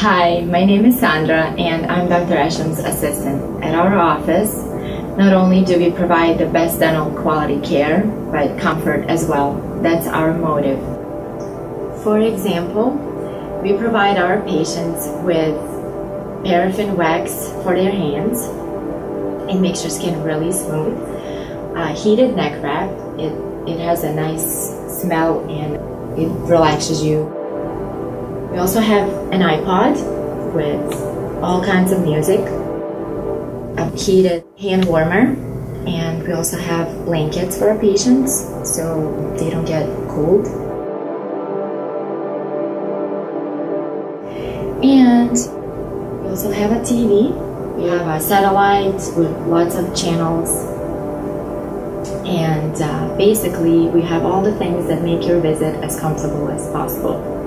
Hi, my name is Sandra and I'm Dr. Esham's assistant. At our office, not only do we provide the best dental quality care, but comfort as well. That's our motive. For example, we provide our patients with paraffin wax for their hands. It makes your skin really smooth. Heated neck wrap, it has a nice smell and it relaxes you. We also have an iPod with all kinds of music, a heated hand warmer, and we also have blankets for our patients so they don't get cold. And we also have a TV. We have a satellite with lots of channels. And basically, we have all the things that make your visit as comfortable as possible.